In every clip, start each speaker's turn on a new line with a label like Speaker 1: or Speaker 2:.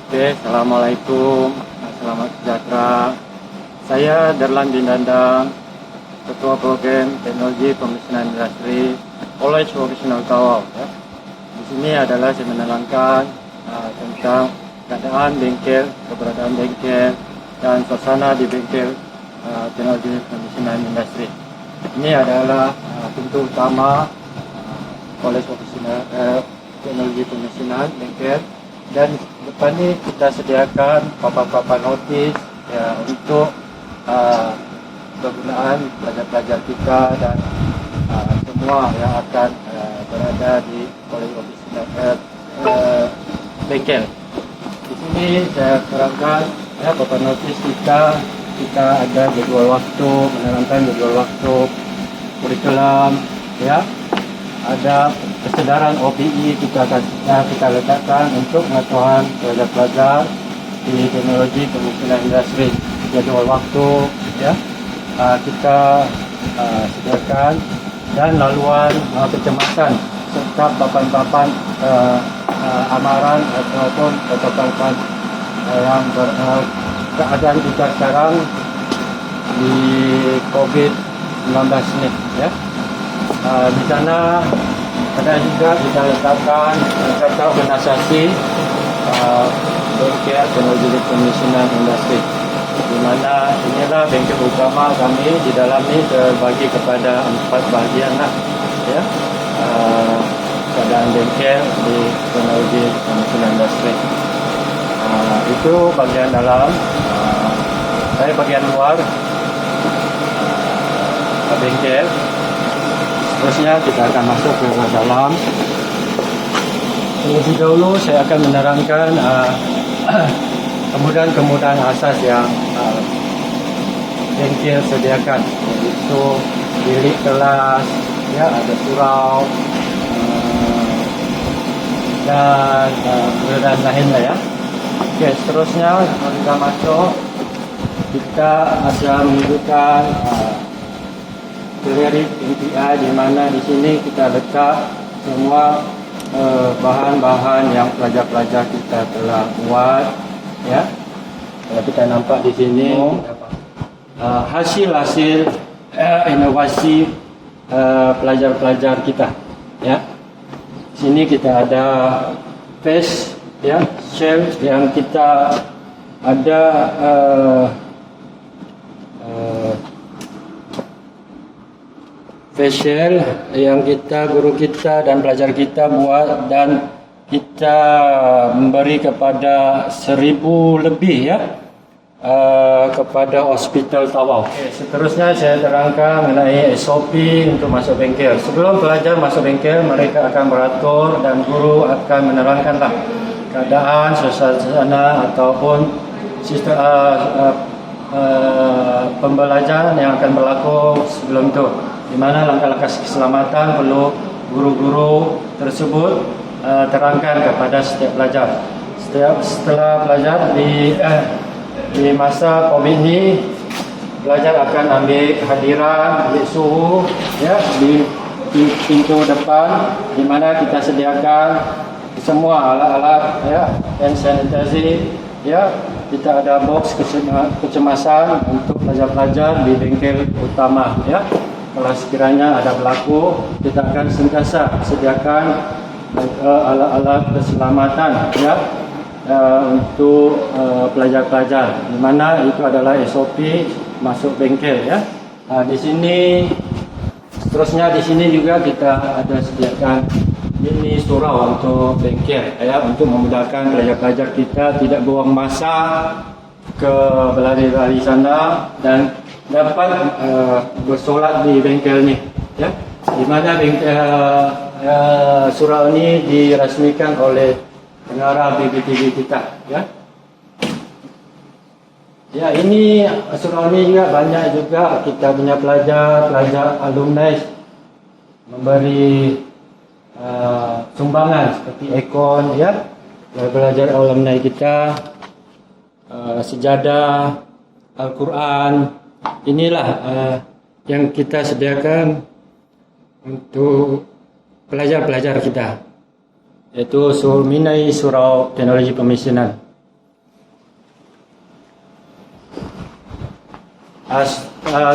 Speaker 1: Oke, Assalamualaikum, selamat sejahtera. Saya Darlan bin Dandang, Ketua Program Teknologi Pemesinan Industri College Vocational Tawau. Ya. Di sini adalah saya menerangkan tentang keadaan bengkel, keberadaan bengkel, dan suasana di bengkel Teknologi Pemesinan Industri. Ini adalah pintu utama College Vocational Teknologi Pemesinan bengkel. Dan depan ni kita sediakan papan-papan notis ya, untuk kegunaan pelajar-pelajar kita dan semua yang akan berada di College Vocational bengkel. Di sini saya terangkan ya, papan notis kita ada jadwal waktu, menerangkan jadwal waktu, kurikulum, ya. Ada kesedaran OPI kita letakkan untuk pengetahuan pelajar-pelajar di teknologi pemesinan industri. Jadwal waktu ya kita sediakan, dan laluan kecemasan serta papan-papan amaran ataupun papan-papan yang keadaan kita sekarang di COVID-19 ini ya. Di sana ada juga kita letakkan kata organisasi bengkel teknologi pemesinan industri, di mana inilah bengkel utama kami. Di dalam ini terbagi kepada 4 bahagian lah, ya. Keadaan bengkel di teknologi pemesinan industri. Itu bagian dalam. Saya bagian luar bengkel. Terusnya kita akan masuk ke dalam. Terlebih dahulu saya akan menerangkan kemudahan-kemudahan asas yang bengkel sediakan, yaitu bilik kelas, ya, ada surau dan kemudahan lain lah ya. Oke, seterusnya kita masuk, kita akan menunjukkan clearing MPI, di mana di sini kita letak semua bahan-bahan yang pelajar-pelajar kita telah buat ya. Kalau kita nampak di sini hasil-hasil inovasi pelajar-pelajar kita ya. Sini kita ada face ya, shell yang kita ada facial yang guru kita dan pelajar kita buat, dan kita memberi kepada 1,000 lebih ya kepada Hospital Tawau. Seterusnya saya terangkan mengenai SOP untuk masuk bengkel. Sebelum pelajar masuk bengkel, mereka akan beratur dan guru akan menerangkanlah keadaan suasana ataupun sistem pembelajaran yang akan berlaku sebelum itu, di mana langkah-langkah keselamatan perlu guru-guru tersebut terangkan kepada setiap pelajar. Setelah pelajar di masa COVID ini, pelajar akan ambil hadiran, ambil suhu ya di pintu depan, di mana kita sediakan semua alat-alat ya, hand sanitizer ya. Kita ada box kecemasan untuk pelajar-pelajar di bengkel utama ya. Kalau sekiranya ada berlaku, kita akan sentiasa sediakan alat-alat keselamatan ya untuk pelajar-pelajar, di mana itu adalah SOP masuk bengkel ya. Di sini seterusnya, di sini juga kita ada sediakan ini surau untuk bengkel ya, untuk memudahkan pelajar-pelajar kita tidak buang masa ke berlari-lari sana dan dapat bersolat di bengkel ni ya, di mana surau ini dirasmikan oleh pengarah BPTB kita ya. Ya, ini surau ini juga banyak juga kita punya pelajar alumni memberi sumbangan seperti aircon ya, belajar alumni kita, sejadah, Al-Quran. Inilah yang kita sediakan untuk pelajar-pelajar kita, yaitu Minai Surau Teknologi Pemesinan.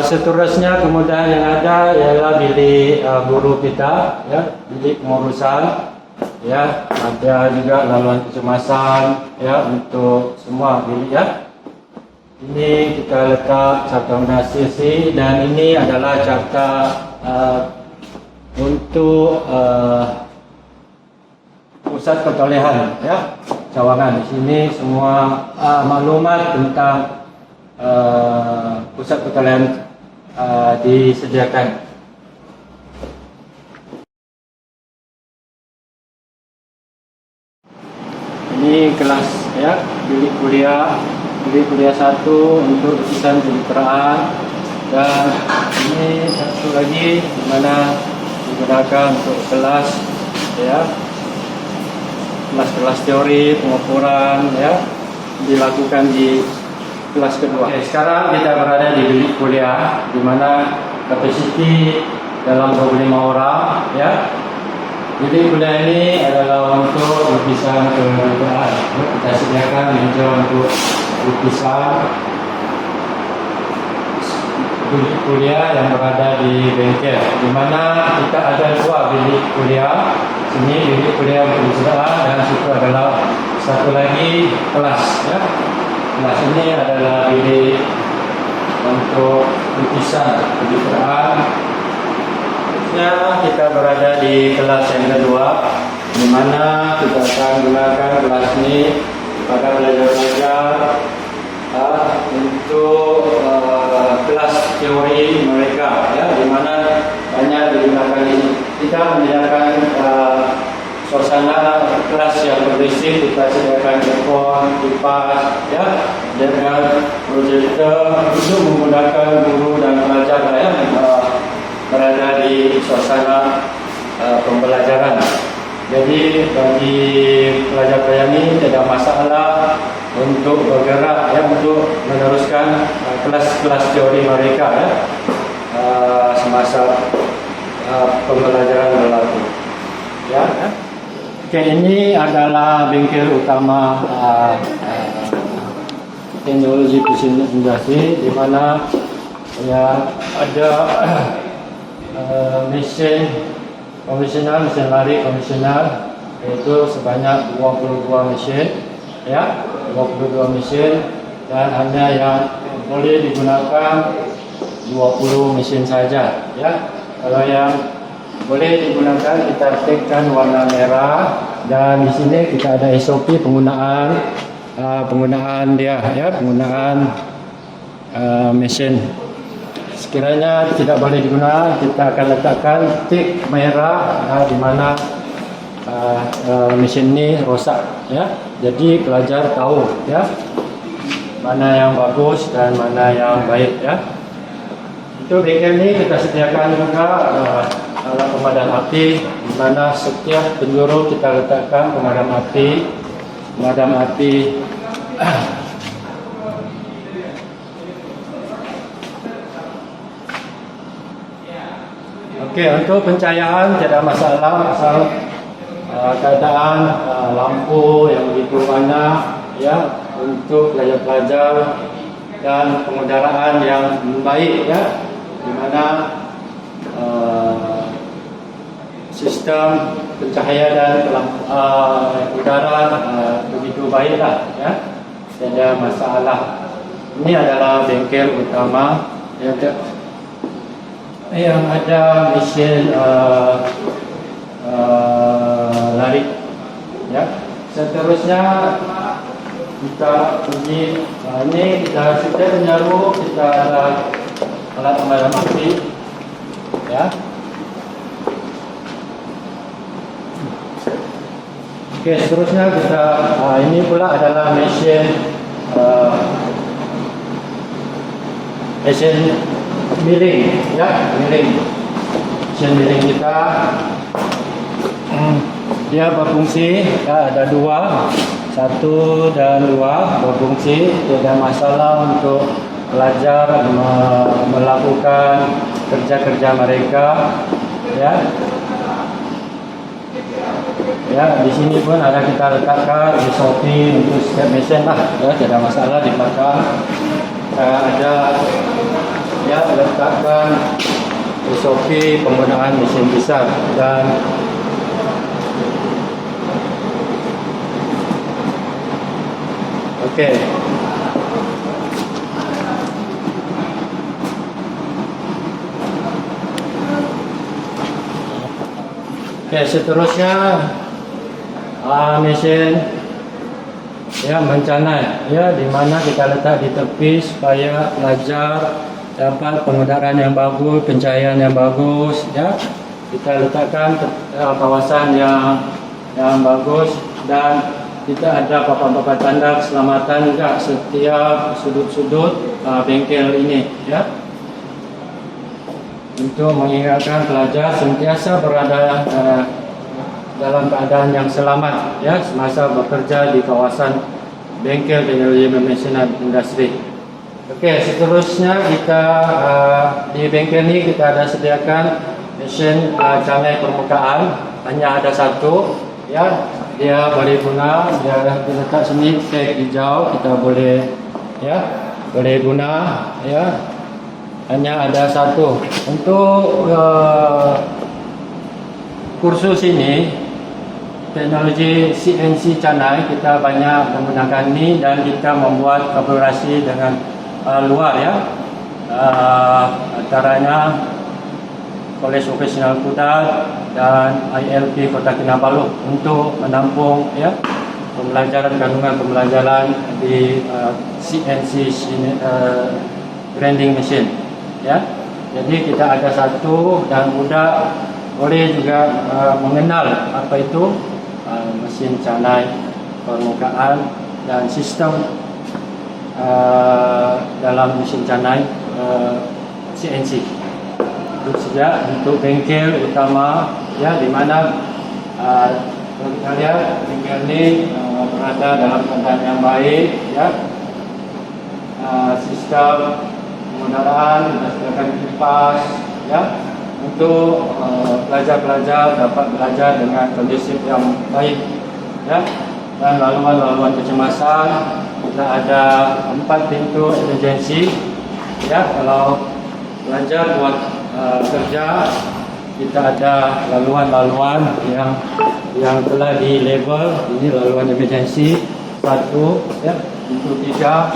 Speaker 1: Seterusnya kemudahan yang ada ialah bilik guru kita, ya, bilik pengurusan, ya, ada juga laluan kecemasan, ya, untuk semua bilik, ya. Ini kita letak carta organisasi dan ini adalah carta untuk pusat pertolehan, ya, cawangan. Di sini semua maklumat tentang pusat pertolehan disediakan. Ini kelas, ya, bilik kuliah 1 untuk lukisan kemitraan, dan ini satu lagi di mana digunakan untuk kelas, ya, kelas teori pengukuran, ya, dilakukan di kelas kedua. Oke, sekarang kita berada di bilik kuliah di mana kapasiti dalam 25 orang, ya. Bilik kuliah ini adalah untuk lukisan kemitraan. Kita sediakan meja untuk lukisan. Bilik kuliah yang berada di bengkel, di mana kita ada 2 bilik kuliah. Sini bilik kuliah untuk lukisan dan situ adalah satu lagi kelas, ya. Kelas ini adalah bilik untuk lukisan kemitraan. Kita berada di kelas yang kedua, di mana kita akan gunakan kelas ini pada pelajar-pelajar untuk kelas teori mereka, ya, di mana banyak digunakan ini. Kita menyediakan suasana kelas yang kondusif, kita sediakan aircon, kipas, ya, dengan proyektor untuk memudahkan guru dan pelajar, ya, berada di suasana pembelajaran. Jadi bagi pelajar-pelajar ini tidak masalah untuk bergerak, ya, untuk meneruskan kelas-kelas teori mereka, ya, semasa pembelajaran berlaku, ya. Oke, ini adalah bengkel utama teknologi presentasi, di mana, ya, ada mesin konvensional, mesin lari konvensional, yaitu sebanyak 22 mesin, ya, 22 mesin, dan hanya yang boleh digunakan 20 mesin saja, ya. Kalau yang boleh digunakan kita tekan warna merah, dan di sini kita ada SOP penggunaan dia, ya, penggunaan mesin. Sekiranya tidak boleh digunakan, kita akan letakkan tik merah di mana mesin ini rosak, ya. Jadi pelajar tahu, ya, mana yang bagus dan mana yang baik, ya. Itu bengkel ini kita sediakan juga alat pemadam api, di mana setiap penjuru kita letakkan pemadam api. Oke, untuk pencahayaan tidak masalah, asal keadaan lampu yang begitu banyak, ya, untuk pelajar-pelajar dan pengendaraan yang baik, ya, di mana sistem pencahayaan dan udara begitu baiklah, ya, tidak ada masalah. Ini adalah bengkel utama yang ada mesin lari, ya. Seterusnya kita pergi, ini kita sudah menyaru, kita ada alat pemadam api, ya. Oke, seterusnya kita ini pula adalah mesin miring, ya, mesin miring kita. Dia berfungsi, ya, ada 2, 1 dan 2 berfungsi. Tidak masalah untuk pelajar melakukan kerja-kerja mereka, ya. Ya, di sini pun ada kita letakkan SOP untuk setiap mesin lah, ya, tidak masalah di belakang. Ada ya letakkan SOP penggunaan mesin besar dan okey. Okey, seterusnya mesin ya mencanai ya, di mana kita letak di tepi supaya pelajar dapat pengudaran yang bagus, pencahayaan yang bagus ya. Kita letakkan kawasan yang bagus dan kita ada papan-papan tanda keselamatan juga setiap sudut-sudut bengkel ini ya, untuk mengingatkan pelajar sentiasa berada dalam keadaan yang selamat ya semasa bekerja di kawasan bengkel teknologi pemachinan industri. Okey, seterusnya kita di bengkel ni kita ada sediakan mesin canai permukaan, hanya ada satu ya. Dia boleh guna, dia letak sini tag hijau, kita boleh ya, boleh guna ya. Hanya ada satu. Untuk kursus ini teknologi CNC canai kita banyak menggunakan ni, dan kita membuat kolaborasi dengan luar ya, antaranya Kolej Vokasional Kudat dan ILP Kota Kinabalu untuk menampung ya pembelajaran kandungan pembelajaran di CNC grinding machine ya. Jadi kita ada satu, dan budak boleh juga mengenal apa itu mesin canai permukaan dan sistem dalam mesin canai CNC. Itu saja untuk bengkel utama ya, di mana kita lihat bengkel ini berada dalam keadaan yang baik ya. Sistem pengudaraan berdasarkan kipas ya, untuk pelajar-pelajar dapat belajar dengan kondisi yang baik ya. Dan laluan-laluan kecemasan kita ada 4 pintu emergency ya. Kalau pelajar buat kerja, kita ada laluan-laluan yang telah di label. Ini laluan emergency 1 ya, pintu 3,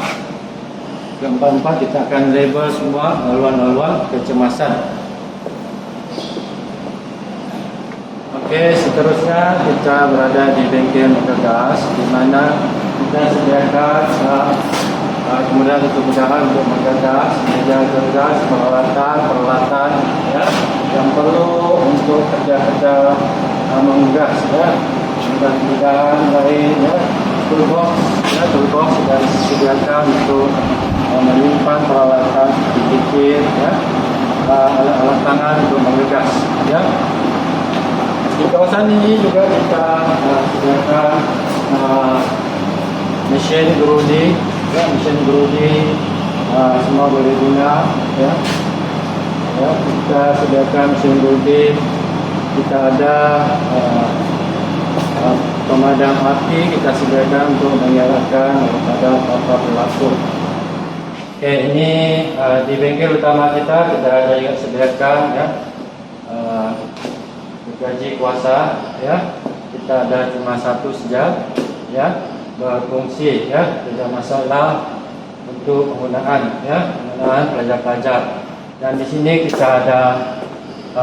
Speaker 1: keempat kita akan label semua laluan-laluan kecemasan. Okey, seterusnya kita berada di bengkel Megagas, di mana kita sediakan kemudahan untuk menggagas, meja gas, peralatan ya, yang perlu untuk kerja-kerja menggas ya, mudah-mudahan lain ya. Toolbox sudah disediakan untuk menyimpan peralatan dipikir ya, alat-alat tangan untuk menggas ya. Di kawasan ini juga kita sediakan mesin gerudi ya, mesin gerudi semua boleh guna ya. Ya, kita sediakan mesin gerudi, kita ada pemadam api, kita sediakan untuk menyalakan pada apa berlaku. Okey, ini di bengkel utama kita ada juga sediakan ya gaji kuasa ya. Kita ada cuma satu saja ya, berfungsi ya, tidak masalah untuk penggunaan ya, penggunaan pelajar-pelajar. Dan di sini kita ada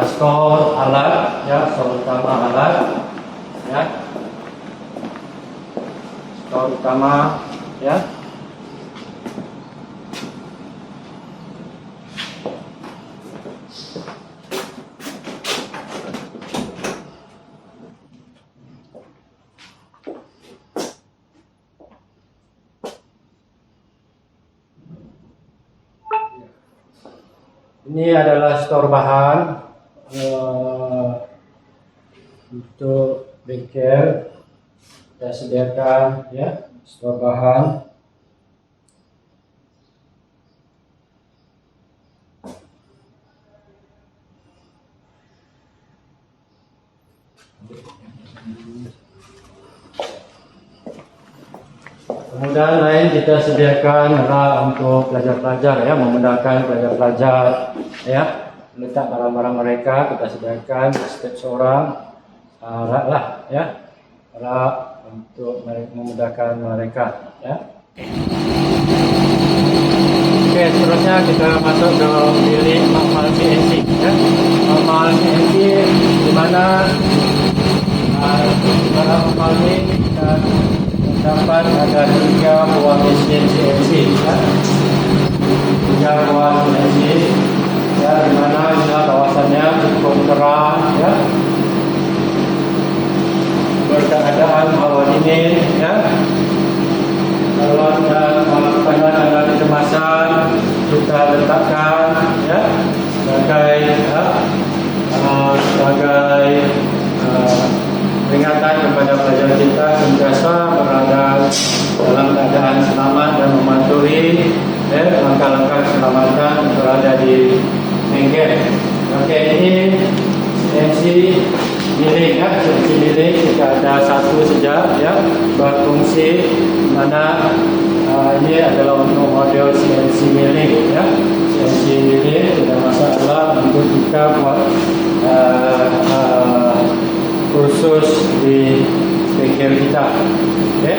Speaker 1: skor alat ya, skor utama alat ya, skor utama ya. Ini adalah stor bahan untuk bengkel. Kita sediakan ya, stor bahan. Kemudian lain kita sediakan adalah untuk pelajar-pelajar ya, memudahkan pelajar-pelajar ya, letak barang-barang mereka kita sediakan setiap seorang rak lah ya, rak untuk memudahkan mereka ya. Oke, seterusnya kita masuk ke bilik makmal CNC ya. Makmal CNC di mana dalam makmal ini kita dapat ada 3 buah mesin CNC ya. 3 buah CNC ya, di mana kawasannya cukup terang ya. Berkeadaan hawa dingin ya. Kalau ada kecemasan kita letakkan ya sebagai peringatan kepada pelajar kita sentiasa berada dalam keadaan selamat dan mematuhi langkah-langkah keselamatan berada di bengkel. Oke, ini CNC milling ya, CNC milling kita ada satu saja ya, berfungsi mana ini adalah untuk model CNC milling ya. CNC milling tidak masalah untuk kita buat kursus di bengkel kita. Oke,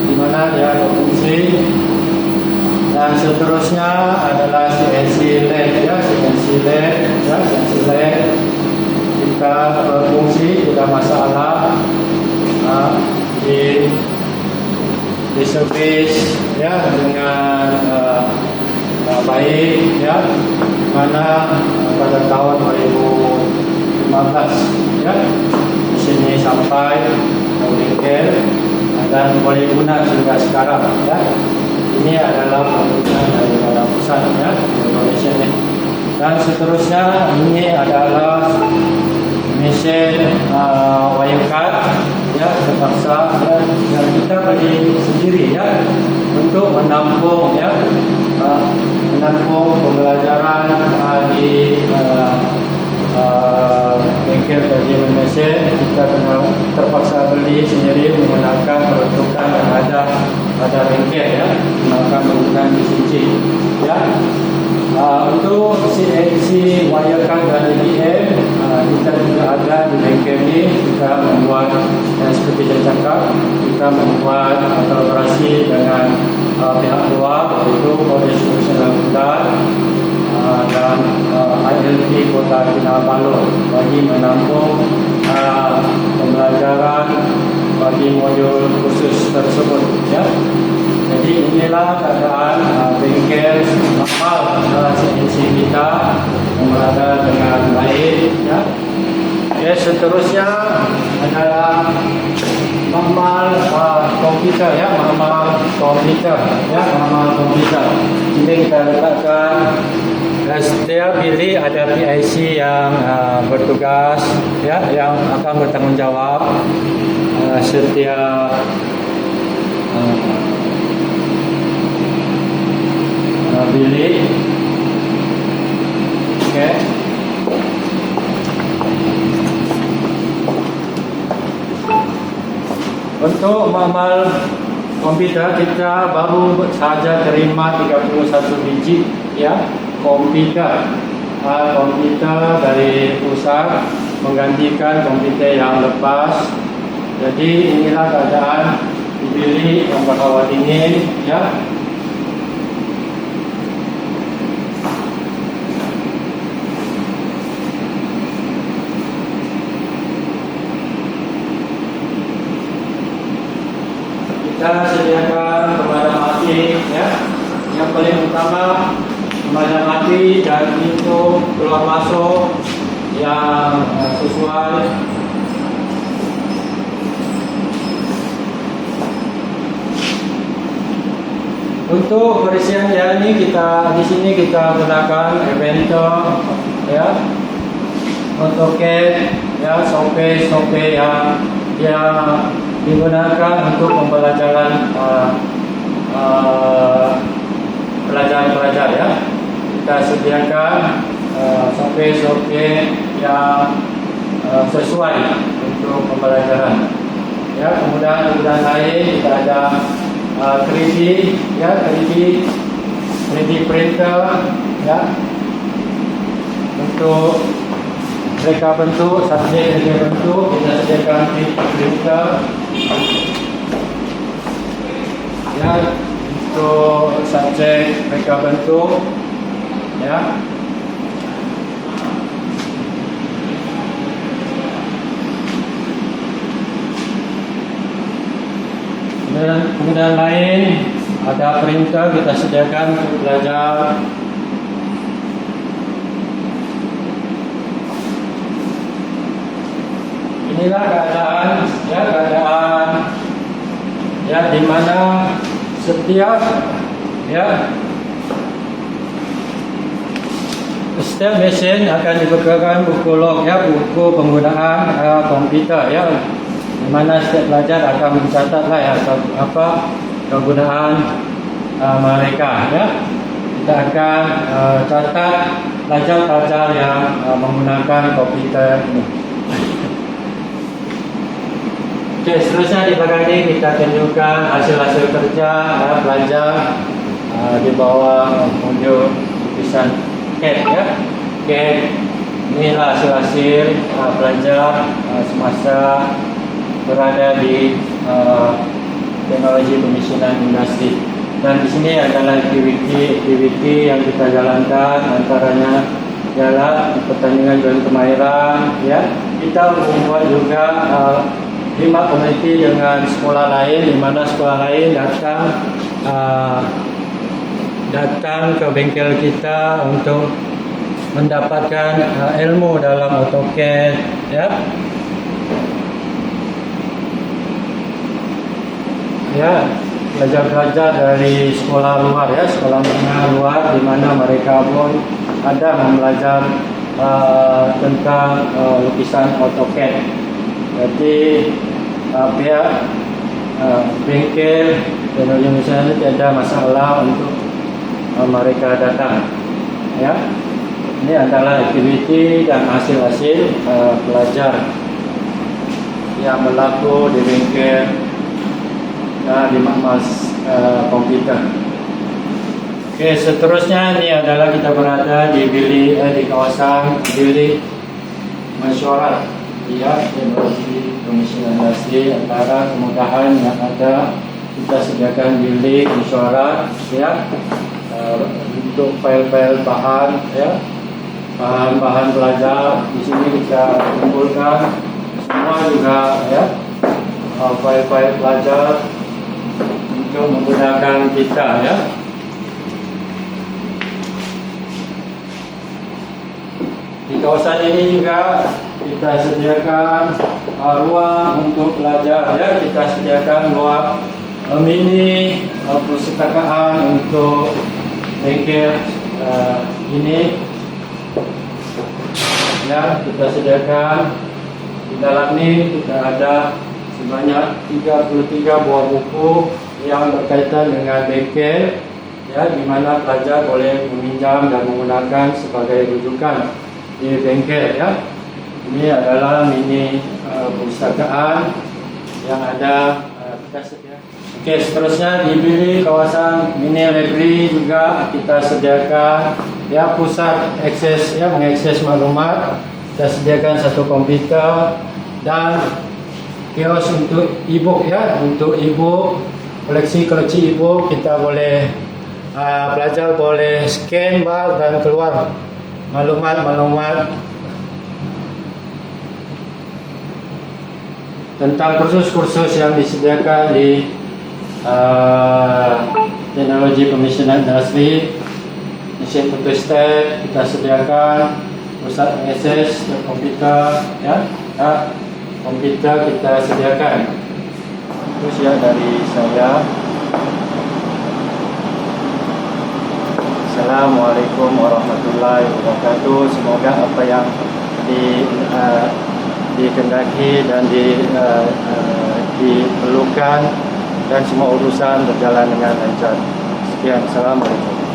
Speaker 1: di mana dia berfungsi. Dan seterusnya adalah CNC lathe ya, CNC lathe ya, CNC lathe kita berfungsi tidak masalah di servis ya dengan baik ya, mana pada tahun 2015 ya di sini sampai bengkel dan boleh guna hingga sekarang ya. Ini adalah penggunaan daripada pusat ya, Indonesia ini. Dan seterusnya ini adalah mesin wire cut ya, terpaksa ya, yang kita beli sendiri ya untuk menampung ya, menampung pembelajaran di bengkel bagian mesin. Kita terpaksa beli sendiri menggunakan peruntukan yang ada pada bengkel ya, menggunakan mesin ya. Untuk CNC wire cut dan EDM kita juga ada di bengkel ini. Kita membuat seperti saya cakap, kita membuat kolaborasi dengan pihak luar, yaitu College Nasional Kudat dan ILP Kota Kinabalu bagi menampung pembelajaran bagi modul khusus tersebut ya. Jadi inilah keadaan bengkel makmal CNC kita yang berada dengan baik ya. Oke, seterusnya adalah makmal komputer ya, makmal komputer ya, makmal komputer. Ini kita letakkan setiap bilik ada PIC yang bertugas ya, yang akan bertanggungjawab setiap bilik. Oke. Untuk makmal komputer kita baru saja terima 31 biji ya, komputer dari pusat menggantikan komputer yang lepas. Jadi inilah keadaan di bilik yang berhawa dingin ya. Kita sediakan pemadam api ya. Yang paling utama pemadam api dan pintu keluar masuk yang sesuai. Untuk perisian yang ini kita di sini kita gunakan Inventor ya, AutoCAD ya, software yang digunakan untuk pembelajaran pelajar-pelajar ya. Kita sediakan software yang sesuai untuk pembelajaran. Ya, kemudahan lain kita ada 3D, ya, 3D printer, ya, untuk reka bentuk, subjek reka bentuk kita sediakan 3D printer, ya, untuk subjek reka bentuk, ya. Kemudian lain ada printer kita sediakan untuk belajar. Inilah keadaan ya di mana setiap mesin akan dibekalkan buku log, ya, buku penggunaan komputer, ya, di mana setiap pelajar akan mencatatlah ya apa kegunaan mereka, ya. Kita akan catat pelajar-pelajar yang menggunakan komputer ini. Oke, seterusnya di belakang ini kita tunjukkan hasil-hasil kerja pelajar di bawah unjuk lukisan CAD, ya. CAD inilah hasil-hasil pelajar semasa berada di teknologi pemisinan industri. Dan di sini adalah aktiviti yang kita jalankan, antaranya ialah pertandingan jual kemahiran, ya. Kita membuat juga 5 komuniti dengan sekolah lain, di mana sekolah lain datang ke bengkel kita untuk mendapatkan ilmu dalam AutoCAD, ya. Ya, pelajar-pelajar dari sekolah luar, ya, sekolah menengah luar, di mana mereka pun ada belajar tentang lukisan AutoCAD. Jadi pihak bengkel teknologi misalnya tidak ada masalah untuk mereka datang, ya. Ini adalah aktiviti dan hasil-hasil pelajar yang berlaku di bengkel di Makmas komputer. Oke, seterusnya ini adalah kita berada di kawasan bilik mesyuarat, ya, teknologi pemisinan industri. Antara kemudahan yang ada, kita sediakan bilik mesyuarat, ya, untuk file-file bahan, ya, bahan-bahan pelajar. Di sini kita kumpulkan semua juga, ya, file-file pelajar untuk menggunakan kita, ya. Di kawasan ini juga kita sediakan ruang untuk pelajar, ya. Kita sediakan ruang mini perpustakaan untuk bengkel ini, ya. Kita sediakan di dalam ini kita ada sebanyak 33 buah buku yang berkaitan dengan bengkel, ya, di mana pelajar boleh meminjam dan menggunakan sebagai rujukan di bengkel, ya. Ini adalah mini perpustakaan yang ada kita sediakan. Oke, seterusnya di bilik kawasan mini library juga kita sediakan, ya, pusat akses, ya, mengakses maklumat. Kita sediakan satu komputer dan kios untuk e-book, ya, untuk e-book, koleksi e-book. Kita boleh pelajar boleh scan bar dan keluar maklumat tentang kursus-kursus yang disediakan di teknologi pemisinan industri. Mesin photostat kita sediakan, pusat akses komputer, ya, komputer kita sediakan. Itu ya dari saya. Assalamualaikum warahmatullahi wabarakatuh. Semoga apa yang dikehendaki dan diperlukan dan semua urusan berjalan dengan lancar. Sekian, assalamualaikum.